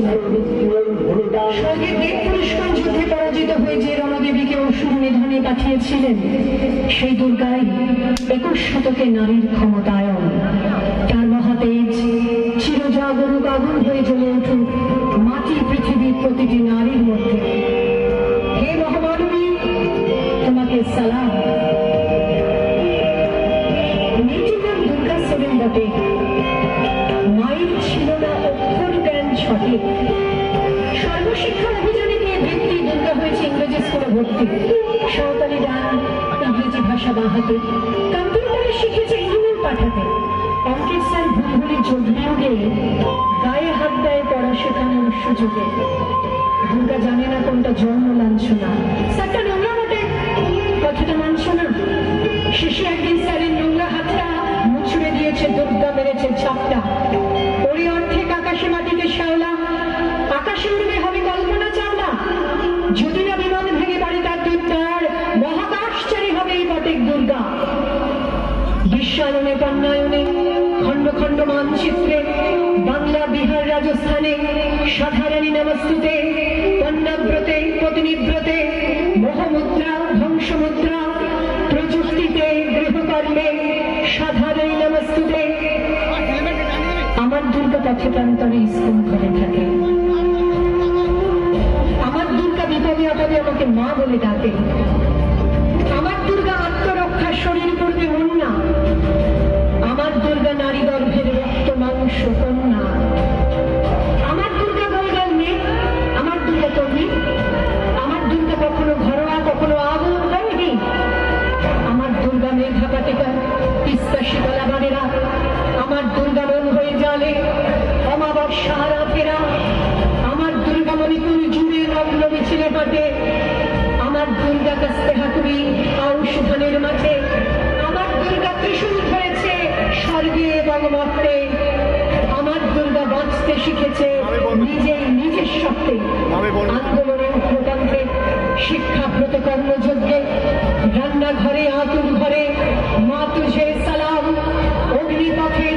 করেছিলেন। স্বর্গের দেব পুরস্কার যুদ্ধে পরাজিত হয়ে যে রণদেবীকে অসুর নিধনে পাঠিয়েছিলেন, সেই দুর্গাই 21 শতকে নারীর ক্ষমতায়ন। তার মহাতেজ চিরজাগরুক আগুন হয়ে জ্বলে উঠুক মাটি পৃথিবীর প্রতিটি নারীর মধ্যে। হে মহামানবী, তোমাকে সালাম। মেয়েটির নাম দুর্গা সেন বটে, মায়ের ছিল না অক্ষর জ্ঞান সঠিক। সর্বশিক্ষা অভিযানে গিয়ে বৃত্তি দুর্গা হয়েছে ইংরেজি স্কুলে ভর্তি। সাঁওতালি গান, ইংরেজি ভাষা বাহাতে, কম্পিউটারে শিখেছে ইমেল পাঠাতে। অঙ্কের স্যার ভুলভুলি যোগবিয়োগে গায়ে হাত দেয় পড়া শেখানোর সুযোগে। দুর্গা জানে না কোনটা জন্ম লাঞ্ছনা। স্যারটা নোংরা বটে, কথাটা মানছ না। শেষে একদিন স্যারের নোংরা হাতটা মুছড়ে দিয়েছে দুর্গা, মেরেছে ঝাপটা। ওরই অর্ধেক আকাশে মাটিতে শ্যাওলা, আকাশে উড়বে হবে কল্পনা চাওলা। যদি না বিমান ভেঙে পারে তার দুর্গার, মহাকাশচারী হবে এই বটেক দুর্গা। বিশ্বায়নে কন্যায়নে খণ্ড খণ্ড মানচিত্রে, বাংলা বিহার রাজস্থানে সাধারণী নমস্তুতে। কন্যাব্রতে পত্নীব্রতে মোহমুদ্রা ধ্বংসমুদ্রা, প্রযুক্তিতে গৃহকর্মে সাধারণী নমস্তুতে। আমার দুর্গা পথে প্রান্তরে স্কুল করে থাকে। আমার দুর্গা বিপদে আপদে আমাকে মা বলে ডাকে। আমার দুর্গা আত্মরক্ষার শরীর করবে মুন্না। আমার দুর্গা নারী গর্ভের রক্ত মাংস কন্যা। আমার দুর্গা গলগাল মেয়ে, আমার দুর্গা তরুণী। আমার দুর্গা কখনো ঘরোয়া কখনো আগুন রঙহীন। আমার দুর্গা মেঘা পাটিকা তিস্তা শীতলা বানেরা। আমার দুর্গা মন হয়ে জালে অমাবস্যা রাতেরা। আমার দুর্গা মণিপুর জুড়ে রঙ্গ মিছিলে হাঁটে। আমার দুর্গা কাস্তে হাতুড়ি ঔষধানের মাঝে। আমার দুর্গা ত্রিশূল ধরেছে স্বর্গে এবং মর্তে। আমার দুর্গা বাঁচতে শিখেছে নিজেই নিজের শক্তি। আন্দোলনে উগ্রতন্ত্রে, শিক্ষাব্রত কর্মযজ্ঞে, রান্নাঘরে আতুর ঘরে মা তুঝে সালাম। অগ্নিপথে